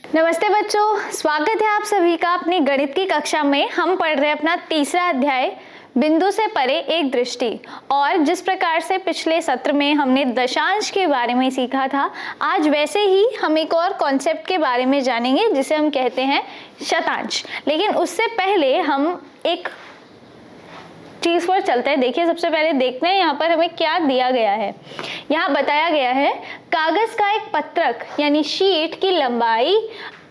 नमस्ते बच्चों, स्वागत है आप सभी का अपनी गणित की कक्षा में। हम पढ़ रहे हैं अपना तीसरा अध्याय बिंदु से परे एक दृष्टि। और जिस प्रकार से पिछले सत्र में हमने दशांश के बारे में सीखा था, आज वैसे ही हम एक और कॉन्सेप्ट के बारे में जानेंगे जिसे हम कहते हैं शतांश। लेकिन उससे पहले हम एक चीज पर चलते हैं। देखिए, सबसे पहले देखते हैं यहाँ पर हमें क्या दिया गया है। यहाँ बताया गया है कागज का एक पत्रक यानी शीट की लंबाई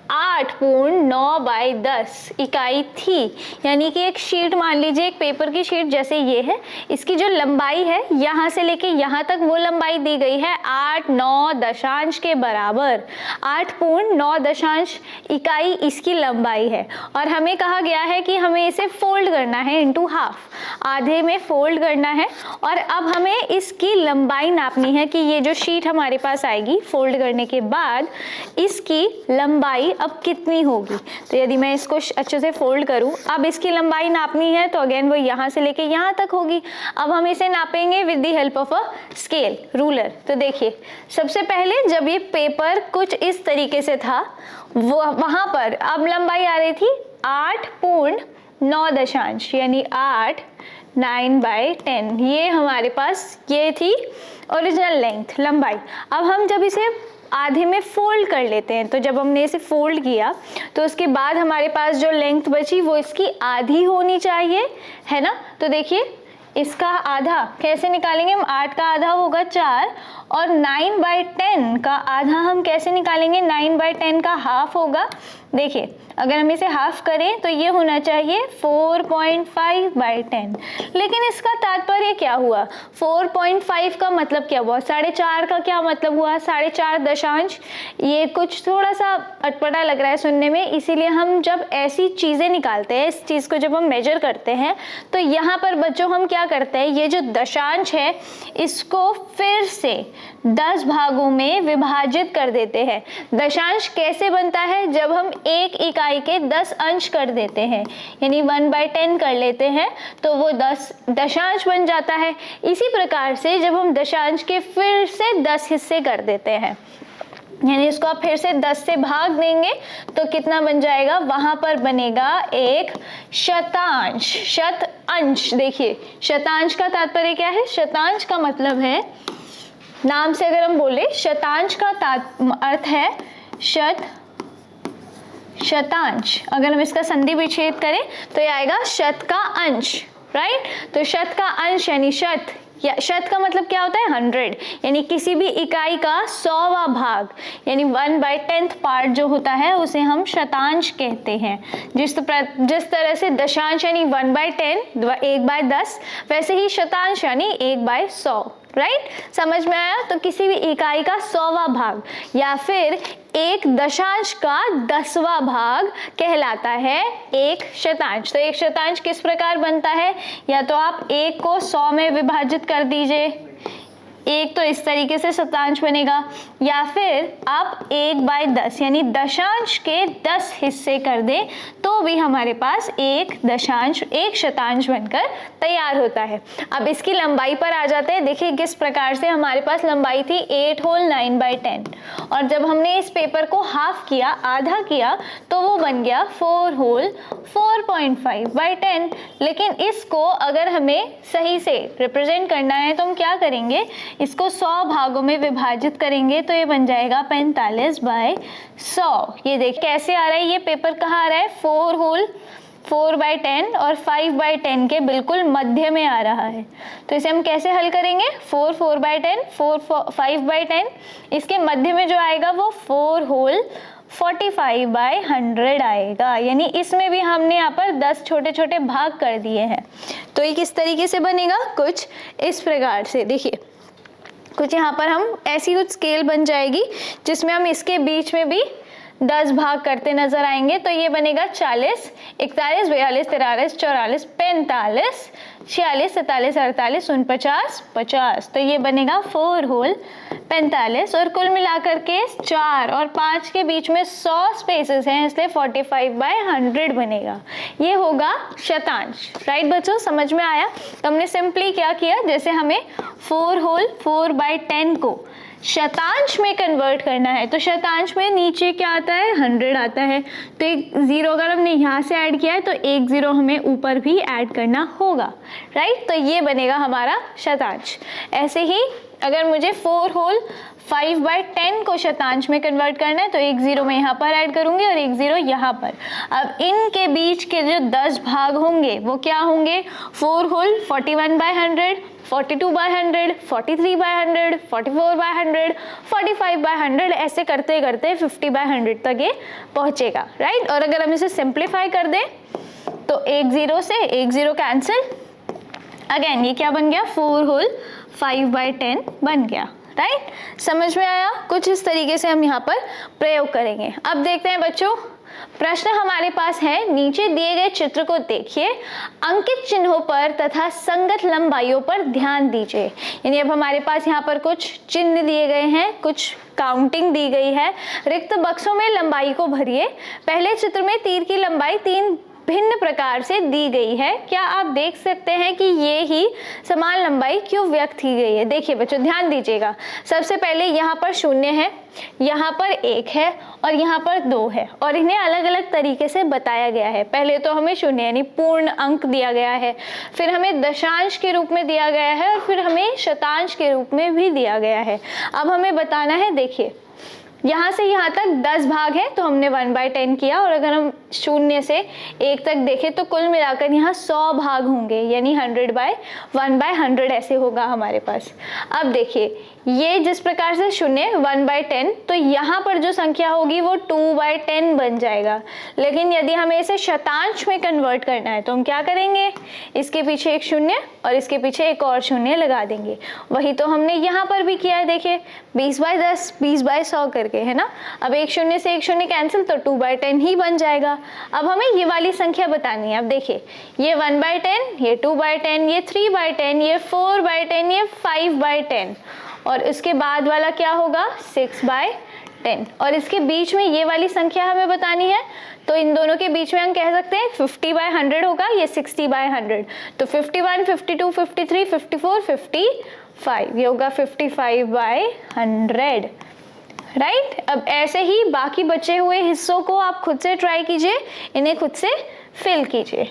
8.9/10 इकाई थी। यानी कि एक शीट, मान लीजिए एक पेपर की शीट जैसे ये है, इसकी जो लंबाई है यहाँ से लेके यहाँ तक वो लंबाई दी गई है 8.9 दशांश के बराबर। 8.9 दशांश इकाई इसकी लंबाई है। और हमें कहा गया है कि हमें इसे फोल्ड करना है इनटू हाफ, आधे में फोल्ड करना है। और अब हमें इसकी लंबाई नापनी है कि ये जो शीट हमारे पास आएगी फोल्ड करने के बाद इसकी लंबाई अब कितनी होगी। तो यदि मैं इसको अच्छे से फोल्ड करूं, अब इसकी लंबाई नापनी है तो अगेन वो यहाँ से लेके यहाँ तक होगी। अब हम इसे नापेंगे with the help of a scale, ruler. तो देखिए, सबसे पहले जब ये पेपर कुछ इस तरीके से था, वो वहां पर अब लंबाई आ रही थी 8.9 दशांश यानी 8 9/10। ये हमारे पास ये थी ओरिजिनल लेंथ, लंबाई। अब हम जब इसे आधे में फोल्ड कर लेते हैं, तो जब हमने इसे फोल्ड किया तो उसके बाद हमारे पास जो लेंथ बची वो इसकी आधी होनी चाहिए, है ना। तो देखिए, इसका आधा कैसे निकालेंगे हम। 8 का आधा होगा 4 और 9/10 का आधा हम कैसे निकालेंगे। 9/10 का हाफ होगा। देखिए, अगर हम इसे हाफ करें तो ये होना चाहिए 4.5/10। लेकिन इसका तात्पर्य क्या हुआ। 4.5 का मतलब क्या हुआ, 4.5 का क्या मतलब हुआ, 4.5 दशांश। ये कुछ थोड़ा सा अटपटा लग रहा है सुनने में, इसीलिए हम जब ऐसी चीज़ें निकालते हैं, इस चीज़ को जब हम मेजर करते हैं तो यहाँ पर बच्चों हम क्या करते हैं, ये जो दशांश है इसको फिर से 10 भागों में विभाजित कर देते हैं। दशांश कैसे बनता है, जब हम एक इकाई के 10 अंश कर देते हैं, यानी 1/10 कर लेते हैं तो वो 10 दशांश बन जाता है। इसी प्रकार से जब हम दशांश के फिर से 10 हिस्से कर देते हैं, यानी इसको आप फिर से 10 से भाग देंगे तो कितना बन जाएगा, वहां पर बनेगा एक शतांश, शत अंश। देखिए, शतांश का तात्पर्य क्या है। शतांश का मतलब है, नाम से अगर हम बोले, शतांश का अर्थ है शतांश। अगर हम इसका संधि विच्छेद करें तो ये आएगा शत का अंश, राइट। तो शत का अंश यानी शत, या शत का मतलब क्या होता है 100, यानी किसी भी इकाई का 100वां भाग, यानी 1/10 पार्ट जो होता है उसे हम शतांश कहते हैं। जिस तरह से दशांश यानी 1/10, 1/10, वैसे ही शतांश यानी 1/100, राइट। समझ में आया। तो किसी भी इकाई का 100वां भाग या फिर एक दशांश का 10वां भाग कहलाता है एक शतांश। तो एक शतांश किस प्रकार बनता है, या तो आप 1 को 100 में विभाजित कर दीजिए, एक तो इस तरीके से शतांश बनेगा, या फिर आप 1/10 यानी दशांश के 10 हिस्से कर दें तो भी हमारे पास एक दशांश, एक शतांश बनकर तैयार होता है। अब इसकी लंबाई पर आ जाते हैं। देखिए किस प्रकार से हमारे पास लंबाई थी 8 होल 9/10, और जब हमने इस पेपर को हाफ किया, आधा किया, तो वो बन गया 4 होल 4.5/10। लेकिन इसको अगर हमें सही से रिप्रेजेंट करना है तो हम क्या करेंगे, इसको 100 भागों में विभाजित करेंगे तो ये बन जाएगा 45/100। ये देखिए कैसे आ रहा है, ये पेपर कहाँ आ रहा है, 4 होल 4/10 और 5/10 के बिल्कुल मध्य में आ रहा है। तो इसे हम कैसे हल करेंगे, 4 4/10 4 5/10, इसके मध्य में जो आएगा वो 4 होल 45/100 आएगा। यानी इसमें भी हमने यहाँ पर 10 छोटे छोटे भाग कर दिए हैं। तो ये किस तरीके से बनेगा, कुछ इस प्रकार से। देखिए, कुछ यहाँ पर हम ऐसी कुछ स्केल बन जाएगी जिसमें हम इसके बीच में भी 10 भाग करते नजर आएंगे। तो ये बनेगा 40, 41, 42, 43, 44, 45, 46, 47, 48, 49, 50। तो ये बनेगा 4 होल 45, और कुल मिलाकर के 4 और 5 के बीच में 100 स्पेसेस हैं, इसलिए 45/100 बनेगा। ये होगा शतांश, राइट बच्चों, समझ में आया। तो हमने सिंपली क्या किया, जैसे हमें 4 होल 4/10 को शतांश में कन्वर्ट करना है तो शतांश में नीचे क्या आता है 100 आता है, तो एक ज़ीरो अगर हमने यहाँ से ऐड किया है तो एक ज़ीरो हमें ऊपर भी ऐड करना होगा, राइट। तो ये बनेगा हमारा शतांश। ऐसे ही अगर मुझे 4 होल 5/10 को शतांश में कन्वर्ट करना है तो एक ज़ीरो मैं यहाँ पर ऐड करूँगी और एक ज़ीरो यहाँ पर। अब इनके बीच के जो 10 भाग होंगे वो क्या होंगे, 4 होल 41/100, 42/100, 43/100, 44/100, 45/100, ऐसे करते करते 50/100 तक ये पहुँचेगा, राइट। और अगर हम इसे सिंप्लीफाई कर दें तो एक ज़ीरो से एक ज़ीरो कैंसिल, अगेन ये क्या बन गया 4 होल 5/10 बन गया, राइट। समझ में आया? कुछ इस तरीके से हम यहाँ पर प्रयोग करेंगे। अब देखते हैं बच्चों, प्रश्न हमारे पास है, नीचे दिए गए चित्र को देखिए, अंकित चिन्हों पर तथा संगत लंबाइयों पर ध्यान दीजिए। यानी अब हमारे पास यहाँ पर कुछ चिन्ह दिए गए हैं, कुछ काउंटिंग दी गई है, रिक्त बक्सों में लंबाई को भरिए। पहले चित्र में तीर की लंबाई 3 भिन्न प्रकार से दी गई है, क्या आप देख सकते हैं कि ये ही समान लंबाई क्यों व्यक्त की गई है? देखिए बच्चों ध्यान दीजिएगा, सबसे पहले यहाँ पर 0 है, यहाँ पर 1 है और यहाँ पर 2 है और इन्हें अलग अलग तरीके से बताया गया है। पहले तो हमें 0 यानी पूर्ण अंक दिया गया है, फिर हमें दशांश के रूप में दिया गया है और फिर हमें शतांश के रूप में भी दिया गया है। अब हमें बताना है, देखिए यहाँ से यहाँ तक 10 भाग है तो हमने 1/10 किया, और अगर हम 0 से 1 तक देखें तो कुल मिलाकर यहाँ 100 भाग होंगे, यानी 100/1/100 ऐसे होगा हमारे पास। अब देखिए ये जिस प्रकार से 0 1/10, तो यहाँ पर जो संख्या होगी वो 2/10 बन जाएगा। लेकिन यदि हमें इसे शतांश में कन्वर्ट करना है तो हम क्या करेंगे, इसके पीछे एक 0 और इसके पीछे एक और 0 लगा देंगे। वही तो हमने यहाँ पर भी किया है, देखिए 20/10 20/100 करके, है ना। अब एक 0 से एक 0 कैंसिल तो 2/10 ही बन जाएगा। अब हमें ये वाली संख्या बतानी है। अब देखिए ये 1/10, ये 2/10, ये 3/10, ये 4/10, ये 5/10 और इसके बाद वाला क्या होगा 6/10, और इसके बीच में ये वाली संख्या हमें बतानी है। तो इन दोनों के बीच में हम कह सकते हैं 50/100 होगा, ये 60/100, तो 51, 52, 53, 54, 55, ये होगा 55/100, राइट। अब ऐसे ही बाकी बचे हुए हिस्सों को आप खुद से ट्राई कीजिए, इन्हें खुद से फिल कीजिए।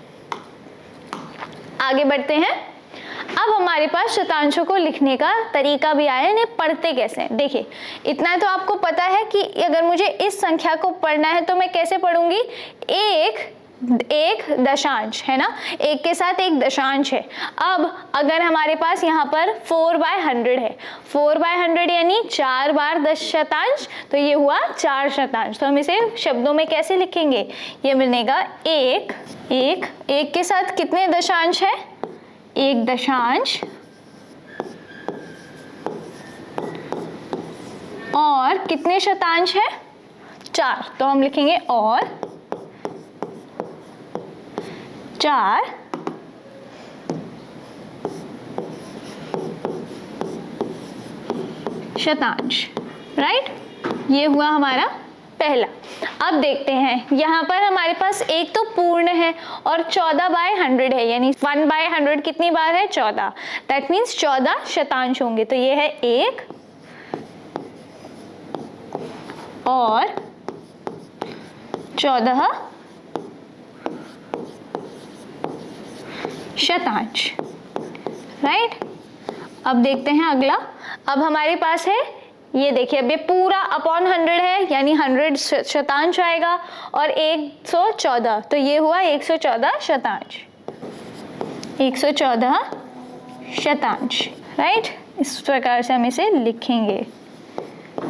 आगे बढ़ते हैं। अब हमारे पास शतांशों को लिखने का तरीका भी आया, इन्हें पढ़ते कैसे हैं। देखिए इतना तो आपको पता है कि अगर मुझे इस संख्या को पढ़ना है तो मैं कैसे पढ़ूंगी, एक दशांश है ना, एक के साथ एक दशांश है। अब अगर हमारे पास यहाँ पर 4/100 है, 4/100 यानी 4 बार 10 शतांश, तो ये हुआ 4 शतांश। तो हम इसे शब्दों में कैसे लिखेंगे, ये बनेगा एक के साथ कितने दशांश है, एक दशांश, और कितने शतांश है 4, तो हम लिखेंगे और 4 शतांश, राइट। ये हुआ हमारा पहला। अब देखते हैं यहाँ पर हमारे पास एक तो पूर्ण है और 14/100 है, यानी 1/100 कितनी बार है 14, दैट मीन्स 14 शतांश होंगे। तो ये है 1 और 14 शतांश, राइट। अब देखते हैं अगला। अब हमारे पास है, ये देखिए अब ये पूरा अपॉन 100 है, यानी 100 शतांश आएगा और 114, तो ये हुआ 114 शतांश, 114 शतांश, राइट। इस प्रकार से हम इसे लिखेंगे,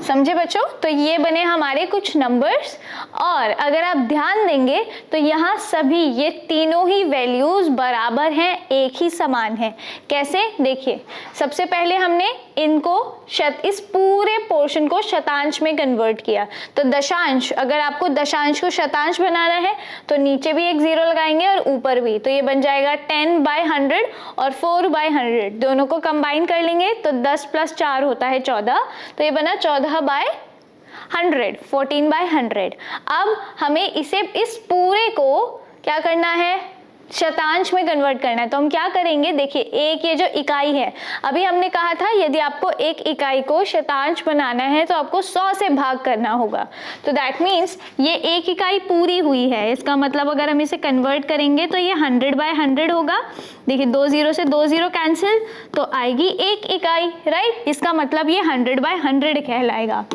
समझे बच्चों। तो ये बने हमारे कुछ नंबर्स, और अगर आप ध्यान देंगे तो यहाँ सभी ये तीनों ही वैल्यूज बराबर हैं, एक ही समान है। कैसे, देखिए सबसे पहले हमने इनको इस पूरे पोर्शन को शतांश में कन्वर्ट किया। तो दशांश, अगर आपको दशांश को शतांश बनाना है तो नीचे भी एक 0 लगाएंगे और ऊपर भी, तो ये बन जाएगा 10/100 और 4/100, दोनों को कंबाइन कर लेंगे तो 10 + 4 होता है 14, तो ये बना 14/100, 14/100। अब हमें इस पूरे को क्या करना है, शतांश में कन्वर्ट करना है। तो हम क्या करेंगे, देखिए एक ये जो इकाई है, अभी हमने कहा था यदि आपको एक इकाई को शतांश बनाना है तो आपको 100 से भाग करना होगा। तो दैट मीन्स ये एक इकाई पूरी हुई है, इसका मतलब अगर हम इसे कन्वर्ट करेंगे तो ये 100/100 होगा। देखिए 2 0 से 2 0 कैंसिल, तो आएगी एक इकाई, राइट। इसका मतलब ये 100/100 कहलाएगा,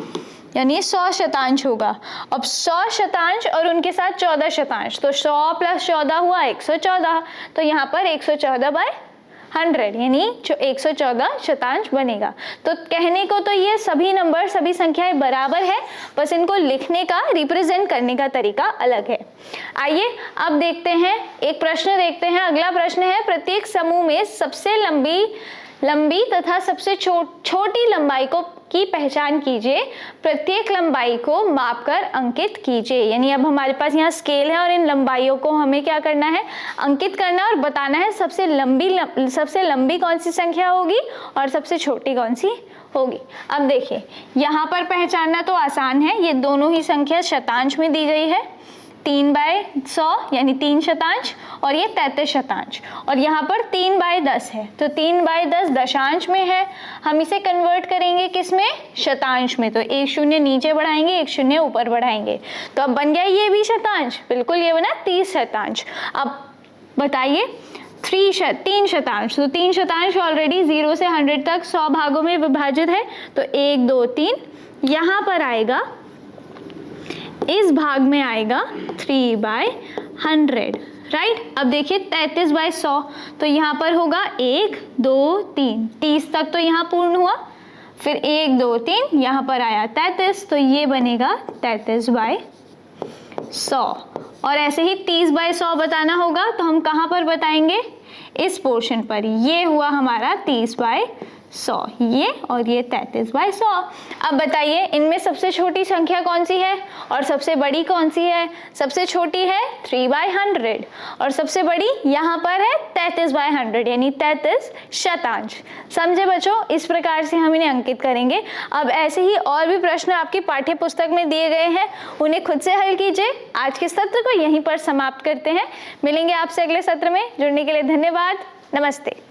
यानी 100 शतांश होगा। अब 100 शतांश और उनके साथ 14 शतांश, तो 100 + 14 हुआ 114, तो यहाँ पर 114/100 यानी जो 114 शतांश बनेगा। तो कहने को तो ये सभी नंबर, सभी संख्याएं बराबर है, बस इनको लिखने का, रिप्रेजेंट करने का तरीका अलग है। आइए अब देखते हैं, एक प्रश्न देखते हैं। अगला प्रश्न है, प्रत्येक समूह में सबसे लंबी तथा सबसे छोटी लंबाई की पहचान कीजिए, प्रत्येक लंबाई को मापकर अंकित कीजिए। यानी अब हमारे पास यहाँ स्केल है और इन लंबाइयों को हमें क्या करना है, अंकित करना और बताना है सबसे लंबी कौन सी संख्या होगी और सबसे छोटी कौन सी होगी। अब देखिए यहाँ पर पहचानना तो आसान है, ये दोनों ही संख्या शतांश में दी गई है, 3/100 यानी 3 शतांश, और ये 33 शतांश, और यहाँ पर 3/10 है, तो 3/10 दशांश में है। हम इसे कन्वर्ट करेंगे किस में, शतांश में, तो एक शून्य नीचे बढ़ाएंगे, एक शून्य ऊपर बढ़ाएंगे, तो अब बन गया ये भी शतांश, बिल्कुल ये बना 30 शतांश। अब बताइए 3 शतांश, तो 3 शतांश ऑलरेडी 0 से 100 तक 100 भागों में विभाजित है, तो 1 2 3 यहाँ पर आएगा, इस भाग में आएगा 3/100, राइट। अब देखिए 33/100, तो यहाँ पर होगा 1 2 3, 30 तक तो यहाँ पूर्ण हुआ, फिर 1 2 3 यहाँ पर आया 33, तो ये बनेगा 33/100। और ऐसे ही 30/100 बताना होगा, तो हम कहाँ पर बताएंगे, इस पोर्शन पर, ये हुआ हमारा 30/100, ये और ये 33/100। अब बताइए इनमें सबसे छोटी संख्या कौन सी है और सबसे बड़ी कौन सी है। सबसे छोटी है 3/100 और सबसे बड़ी यहाँ पर है 33/100 यानी 33 शतांश। समझे बच्चों, इस प्रकार से हम इन्हें अंकित करेंगे। अब ऐसे ही और भी प्रश्न आपकी पाठ्य पुस्तक में दिए गए हैं, उन्हें खुद से हल कीजिए। आज के सत्र को यहीं पर समाप्त करते हैं, मिलेंगे आपसे अगले सत्र में। जुड़ने के लिए धन्यवाद, नमस्ते।